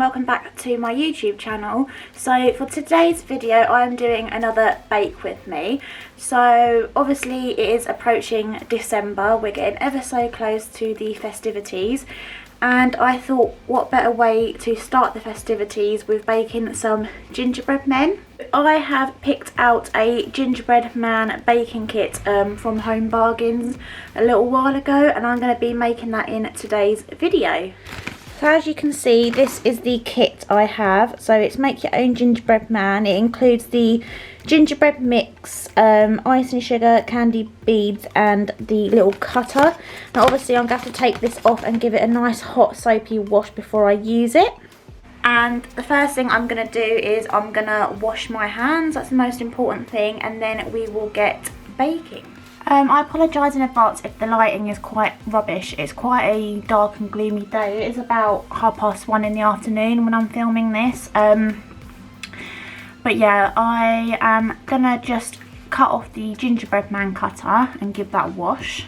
welcome back to my YouTube channel. So for today's video I'm doing another bake with me. So obviously it is approaching December, we're getting ever so close to the festivities, and I thought what better way to start the festivities with baking some gingerbread men. I have picked out a gingerbread man baking kit from Home Bargains a little while ago, and I'm going to be making that in today's video. So as you can see, this is the kit I have. So it's make your own gingerbread man. It includes the gingerbread mix, icing sugar, candy beads and the little cutter. Now obviously I'm going to have to take this off and give it a nice hot soapy wash before I use it. And the first thing I'm going to do is I'm going to wash my hands. That's the most important thing, and then we will get baking. I apologise in advance if the lighting is quite rubbish. It's quite a dark and gloomy day. It is about 1:30 in the afternoon when I'm filming this. But yeah, I am gonna just cut off the gingerbread man cutter and give that a wash.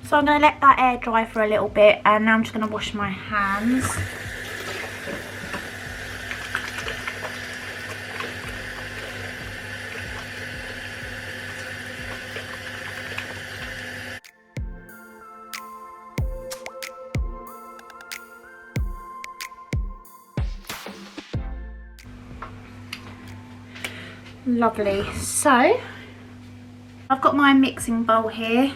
So I'm going to let that air dry for a little bit, and now I'm just going to wash my hands. Lovely. So I've got my mixing bowl here.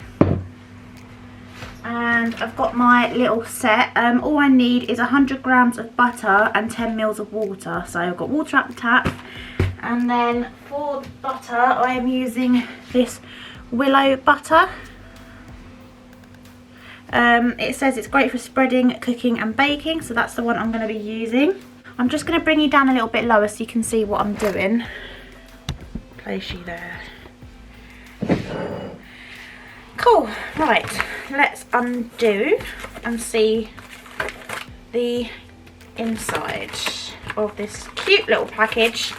And I've got my little set. All I need is 100 grams of butter and 10 mils of water. So I've got water at the tap. And then for the butter, I am using this willow butter. It says it's great for spreading, cooking and baking. So that's the one I'm going to be using. I'm just going to bring you down a little bit lower so you can see what I'm doing. Place you there. Cool, right, let's undo and see the inside of this cute little package.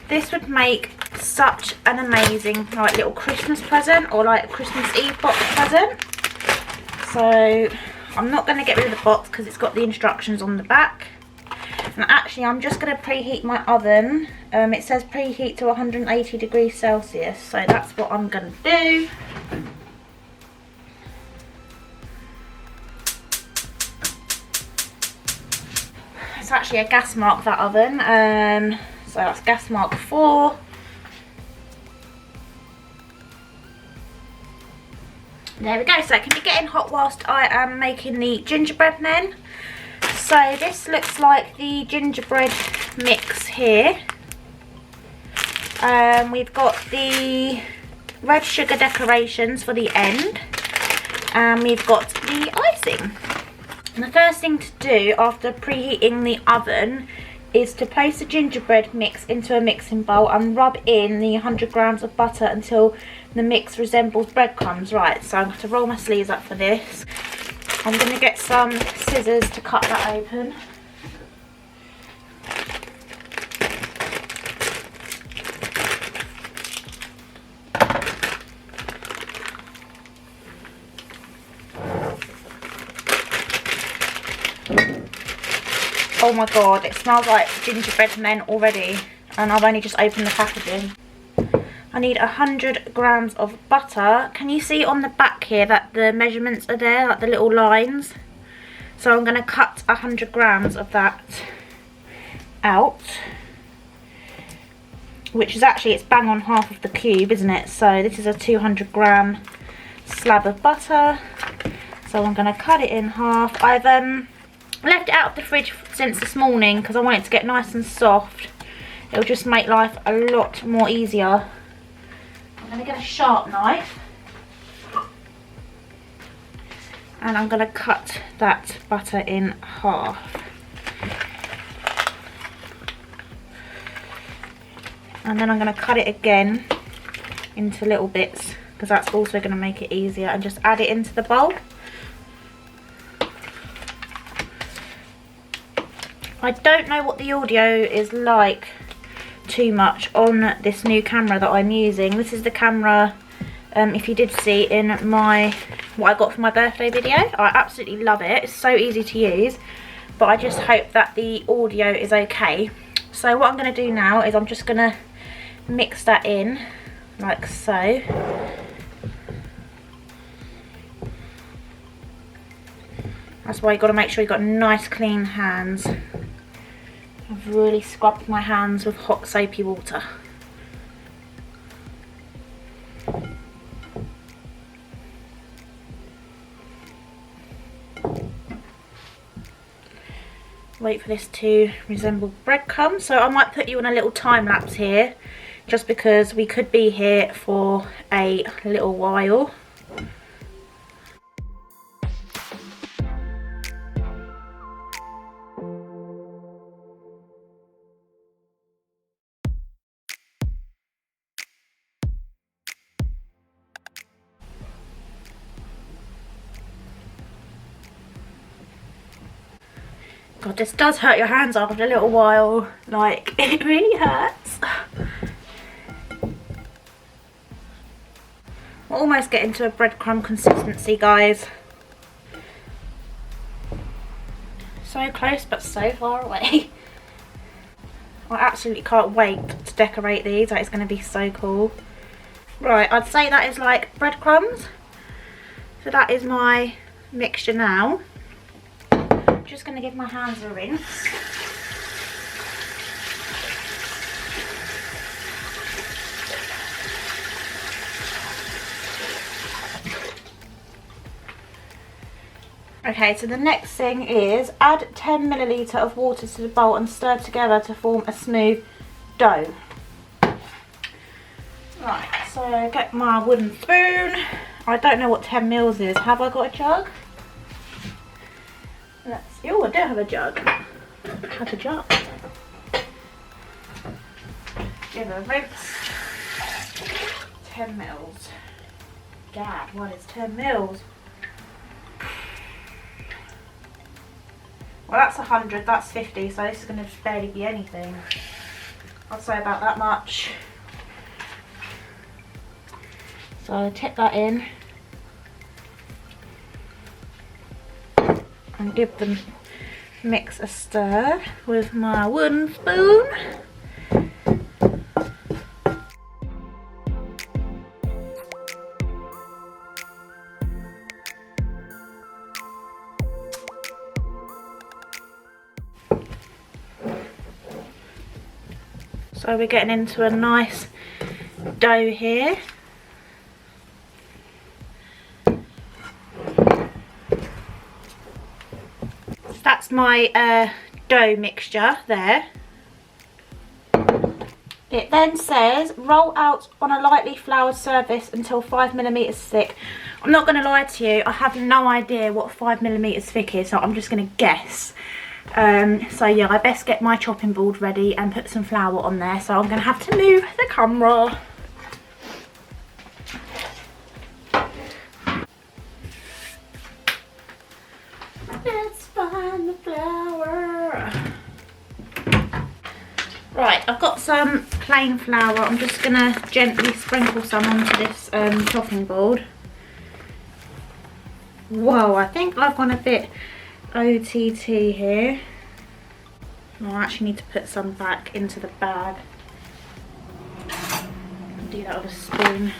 This would make such an amazing like little Christmas present, or like a Christmas Eve box present. So I'm not going to get rid of the box because it's got the instructions on the back. And actually I'm just going to preheat my oven. It says preheat to 180 degrees Celsius, so that's what I'm going to do. It's actually a gas mark, that oven, so that's gas mark 4. There we go, so it can be getting hot whilst I am making the gingerbread men. So this looks like the gingerbread mix here. We've got the red sugar decorations for the end, and we've got the icing. And the first thing to do after preheating the oven is to place the gingerbread mix into a mixing bowl and rub in the 100 grams of butter until the mix resembles breadcrumbs. Right, so I'm going to roll my sleeves up for this. I'm going to get some scissors to cut that open. Oh my god, it smells like gingerbread men already, and I've only just opened the packaging. I need 100 grams of butter. Can you see on the back here that the measurements are there, like the little lines? So I'm going to cut 100 grams of that out, which is actually, it's bang on half of the cube, isn't it? So this is a 200 gram slab of butter. So I'm going to cut it in half. I've left it out of the fridge since this morning because I want it to get nice and soft. It'll just make life a lot more easier. I'm going to get a sharp knife and I'm going to cut that butter in half. And then I'm going to cut it again into little bits because that's also going to make it easier, and just add it into the bowl. I don't know what the audio is like too much on this new camera that I'm using. This is the camera, if you did see in what I got for my birthday video. I absolutely love it. It's so easy to use, but I just hope that the audio is okay. So what I'm going to do now is I'm just going to mix that in like so. That's why you've got to make sure you've got nice clean hands. I've really scrubbed my hands with hot soapy water. Wait for this to resemble breadcrumbs. So I might put you on a little time lapse here, just because we could be here for a little while. God, this does hurt your hands after a little while. Like, it really hurts. We're almost getting to a breadcrumb consistency, guys. So close, but so far away. I absolutely can't wait to decorate these. That is going to be so cool. Right, I'd say that is like breadcrumbs. So that is my mixture now. Just going to give my hands a rinse. Okay, so the next thing is add 10 milliliter of water to the bowl and stir together to form a smooth dough. Right, so get my wooden spoon. I don't know what 10 mils is. Have I got a jug? Let's see. Oh, I don't have a jug. I have a jug. Give a rinse. 10 mils. Dad, what is 10 mils? Well, that's 100, that's 50, so this is going to barely be anything. I'd say about that much. So I'll tip that in. And give the mix a stir with my wooden spoon. So we're getting into a nice dough here. That's my dough mixture there. It then says roll out on a lightly floured surface until 5 millimeters thick. I'm not going to lie to you, I have no idea what 5 millimeters thick is, so I'm just going to guess. So yeah, I best get my chopping board ready and put some flour on there, so I'm going to have to move the camera. Let's find the flour. Right, I've got some plain flour. I'm just going to gently sprinkle some onto this chopping board. Whoa, I think I've gone a bit OTT here. Oh, I actually need to put some back into the bag. I'll do that with a spoon.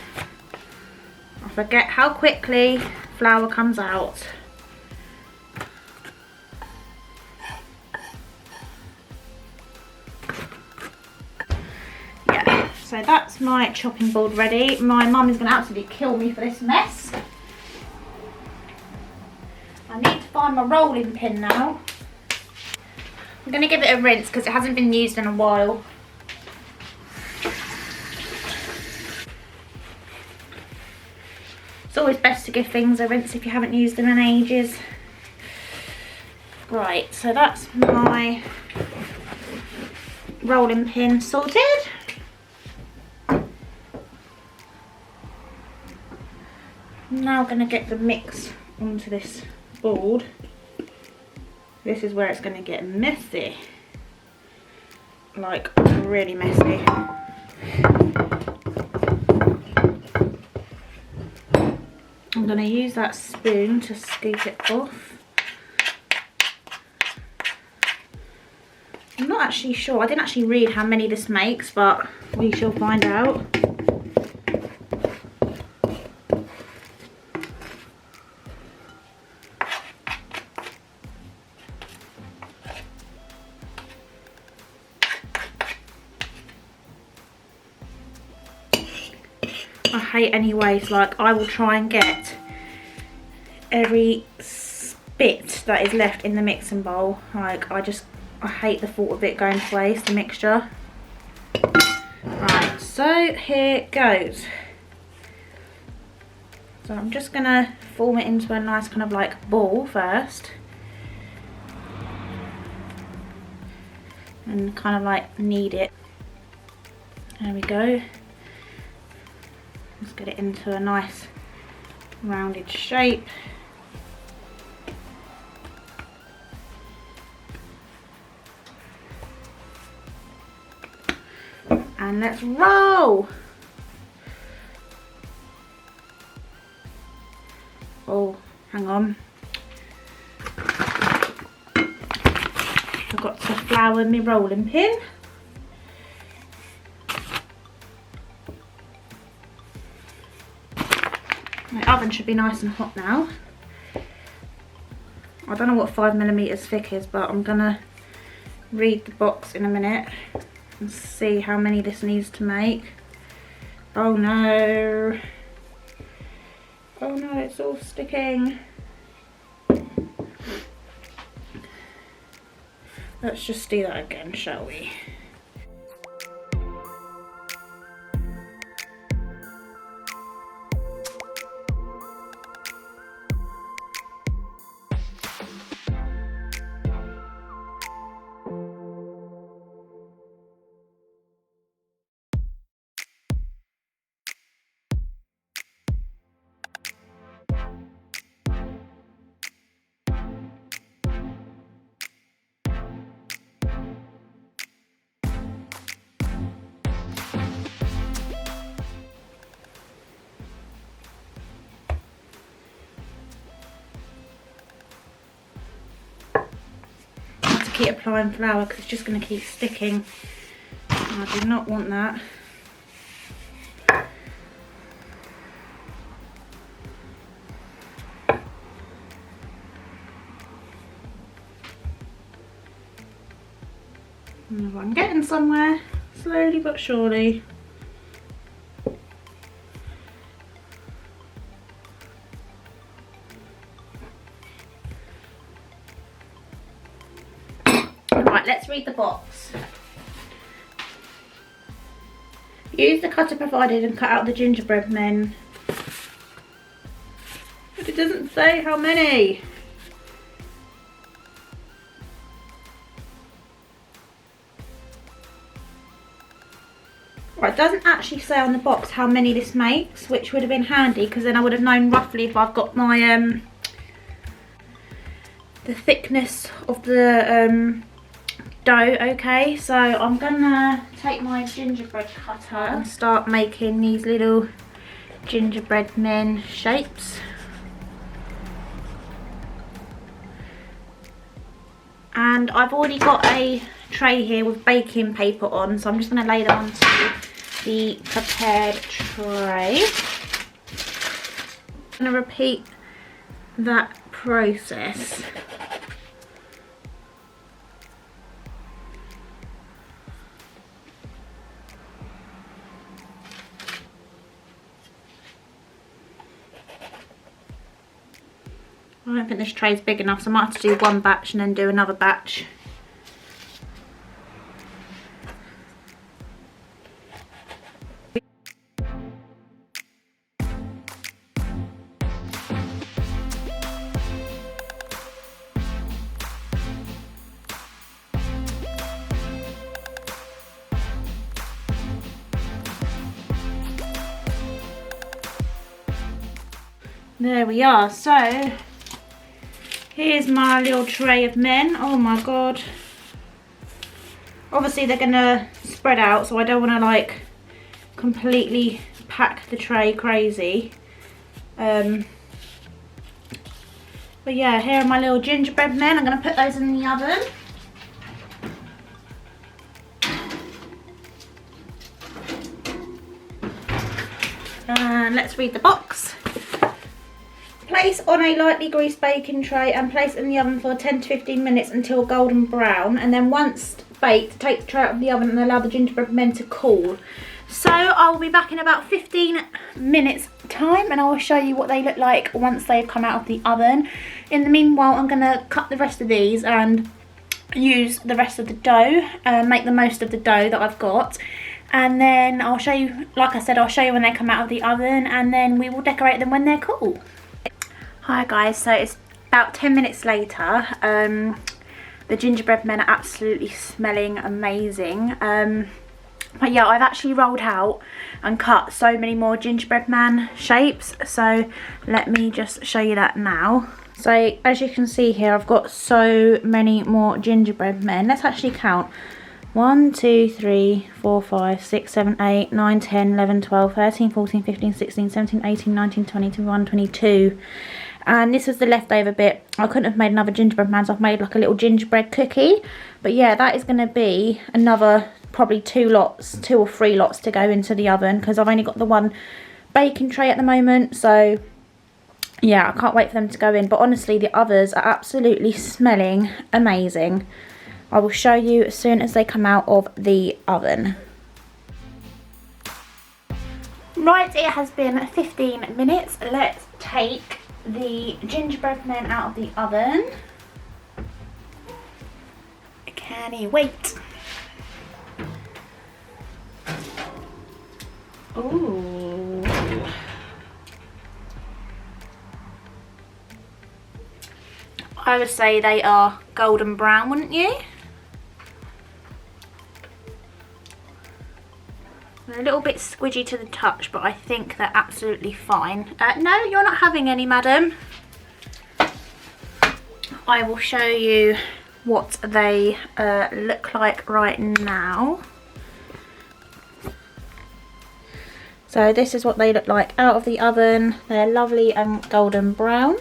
I forget how quickly flour comes out. Yeah, so that's my chopping board ready. My mum is going to absolutely kill me for this mess. I need to find my rolling pin now. I'm going to give it a rinse because it hasn't been used in a while. It's always best to give things a rinse if you haven't used them in ages. Right, so that's my rolling pin sorted. I'm now going to get the mix onto this board. This is where it's going to get messy. Like, really messy. I'm going to use that spoon to scoop it off. I'm not actually sure. I didn't actually read how many this makes, but we shall find out. I hate any waste. Like, I will try and get every bit that is left in the mixing bowl. Like, I hate the thought of it going to waste, the mixture. Right, so here goes. So I'm just gonna form it into a nice kind of like ball first. And kind of like knead it. There we go. Let's get it into a nice rounded shape. And let's roll. Oh, hang on. I've got to flour my rolling pin. My oven should be nice and hot now. I don't know what 5mm thick is, but I'm gonna read the box in a minute and see how many this needs to make. Oh no. Oh no, it's all sticking. Let's just do that again, shall we? Keep applying flour because it's just going to keep sticking. I do not want that. I'm getting somewhere, slowly but surely. Right, let's read the box. Use the cutter provided and cut out the gingerbread men. But it doesn't say how many. Right, it doesn't actually say on the box how many this makes, which would have been handy because then I would have known roughly if I've got my the thickness of the dough. Okay, so I'm gonna take my gingerbread cutter and start making these little gingerbread men shapes. And I've already got a tray here with baking paper on, so I'm just going to lay that onto the prepared tray. I'm going to repeat that process. I don't think this tray is big enough, so I might have to do one batch and then do another batch. There we are. So Here's my little tray of men. Oh my god. Obviously they're gonna spread out, so I don't want to like completely pack the tray crazy. But yeah, here are my little gingerbread men. I'm gonna put those in the oven. And let's read the box. Place on a lightly greased baking tray and place in the oven for 10 to 15 minutes until golden brown, and then once baked, take the tray out of the oven and allow the gingerbread men to cool. So I will be back in about 15 minutes time and I will show you what they look like once they've come out of the oven. In the meanwhile, I'm going to cut the rest of these and use the rest of the dough, make the most of the dough that I've got. And then I'll show you, like I said, I'll show you when they come out of the oven, and then we will decorate them when they're cool. Hi guys, so it's about 10 minutes later. The gingerbread men are absolutely smelling amazing. But yeah, I've actually rolled out and cut so many more gingerbread man shapes. So let me just show you that now. So as you can see here, I've got so many more gingerbread men. Let's actually count. 1, 2, 3, 4, 5, 6, 7, 8, 9, 10, 11, 12, 13, 14, 15, 16, 17, 18, 19, 20, 21, 22. And this was the leftover bit. I couldn't have made another gingerbread man, so I've made like a little gingerbread cookie. But yeah, that is going to be another probably 2 or 3 lots to go into the oven, because I've only got the one baking tray at the moment. So yeah, I can't wait for them to go in. But honestly, the others are absolutely smelling amazing. I will show you as soon as they come out of the oven. Right, it has been 15 minutes. Let's take the gingerbread men out of the oven. Can he wait? Ooh. I would say they are golden brown, wouldn't you? They're a little bit squidgy to the touch, but I think they're absolutely fine. No, you're not having any, madam. I will show you what they look like right now. So this is what they look like out of the oven. They're lovely and golden brown.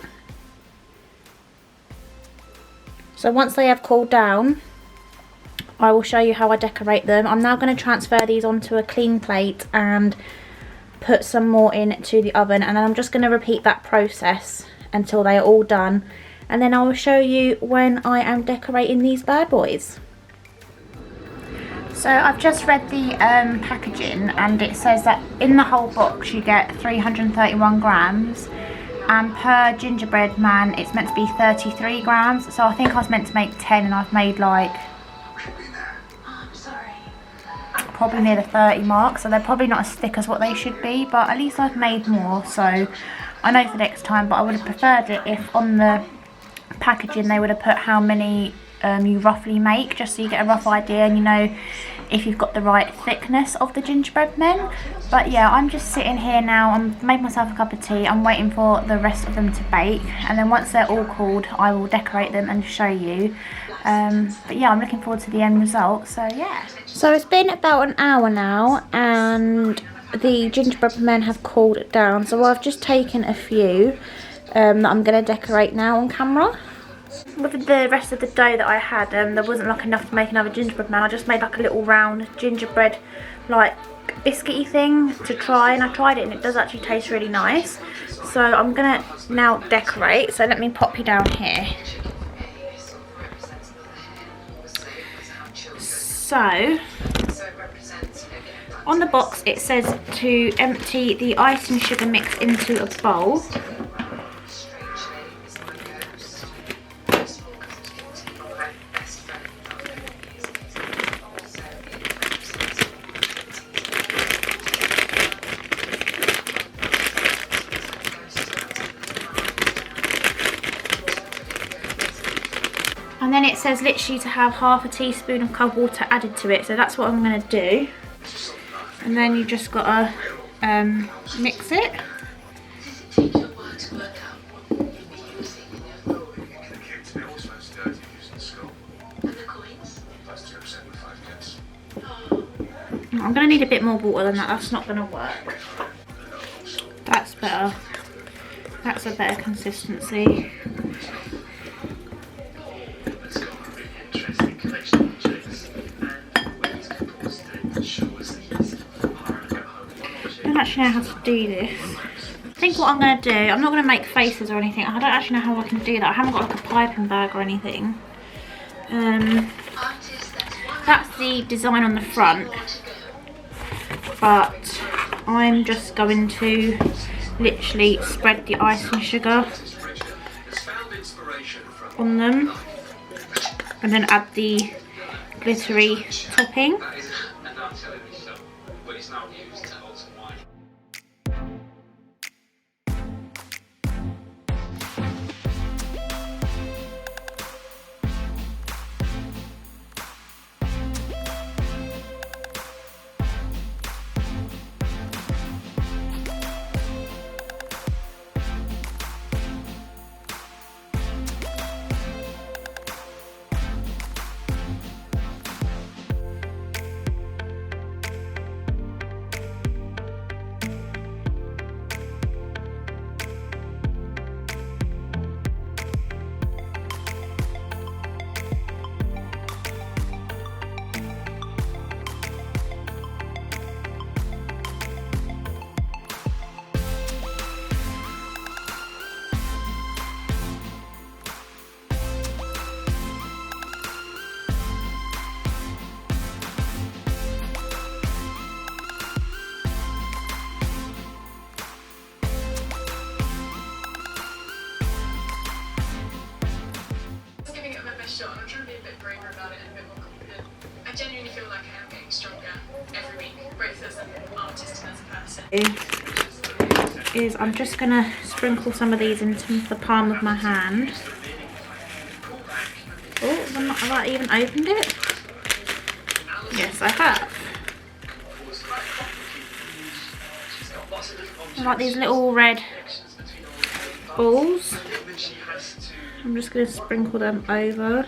So once they have cooled down, I will show you how I decorate them. I'm now going to transfer these onto a clean plate and put some more into the oven, and then I'm just going to repeat that process until they are all done, and then I will show you when I am decorating these bad boys. So I've just read the packaging, and it says that in the whole box you get 331 grams, and per gingerbread man it's meant to be 33 grams. So I think I was meant to make 10 and I've made like probably near the 30 mark, so they're probably not as thick as what they should be, but at least I've made more, so I know for next time. But I would have preferred it if on the packaging they would have put how many you roughly make, just so you get a rough idea and you know if you've got the right thickness of the gingerbread men. But yeah, I'm just sitting here now, I've made myself a cup of tea, I'm waiting for the rest of them to bake, and then once they're all cooled I will decorate them and show you. But yeah, I'm looking forward to the end result, so yeah. So it's been about an hour now and the gingerbread men have cooled down, so I've just taken a few that I'm going to decorate now on camera. With the rest of the dough that I had, there wasn't like enough to make another gingerbread man. I just made like a little round gingerbread like biscuity thing to try, and I tried it and it does actually taste really nice. So I'm going to now decorate, so let me pop you down here. So, on the box it says to empty the ice and sugar mix into a bowl. And then it says literally to have half a teaspoon of cold water added to it, so that's what I'm going to do. And then you just got to mix it. I'm going to need a bit more water than that. That's not going to work. That's better. That's a better consistency. I don't actually know how to do this. I think what I'm going to do, I'm not going to make faces or anything. I don't actually know how I can do that. I haven't got like a piping bag or anything. That's the design on the front. But I'm just going to literally spread the icing sugar on them. And then add the glittery topping. Shot, and I'm trying to be a bit braver about it and a bit more confident. I genuinely feel like I am getting stronger every week, both as an artist and as a person. I'm just going to sprinkle some of these into the palm of my hand. Oh, have I even opened it? Yes, I have. I like these little red balls. I'm just going to sprinkle them over.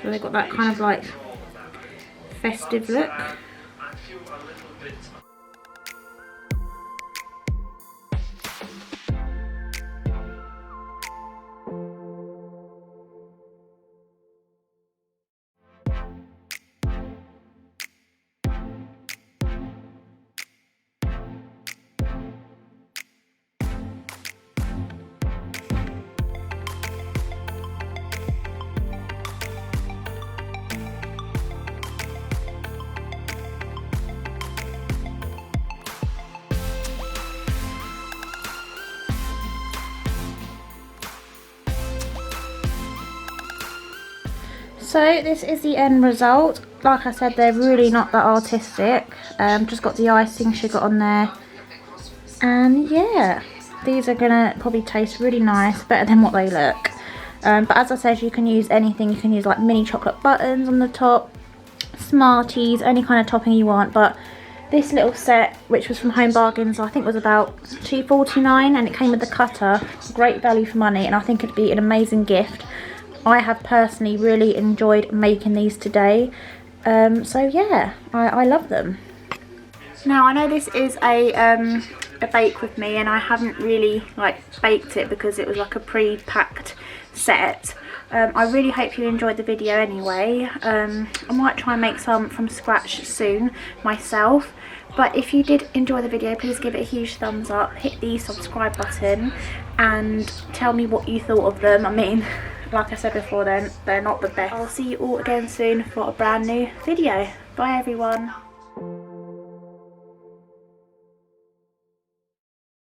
So they've got that kind of like festive look. So this is the end result. Like I said, they're really not that artistic. Just got the icing sugar on there. And yeah, these are gonna probably taste really nice, better than what they look. But as I said, you can use anything. You can use like mini chocolate buttons on the top, Smarties, any kind of topping you want. But this little set, which was from Home Bargains, I think was about £2.49, and it came with the cutter. Great value for money, and I think it'd be an amazing gift. I have personally really enjoyed making these today. So yeah, I love them. Now I know this is a bake with me, and I haven't really like baked it because it was like a pre-packed set. I really hope you enjoyed the video anyway. I might try and make some from scratch soon myself. But if you did enjoy the video, please give it a huge thumbs up, hit the subscribe button, and tell me what you thought of them. I mean, like I said before, they're not the best. I'll see you all again soon for a brand new video. Bye everyone.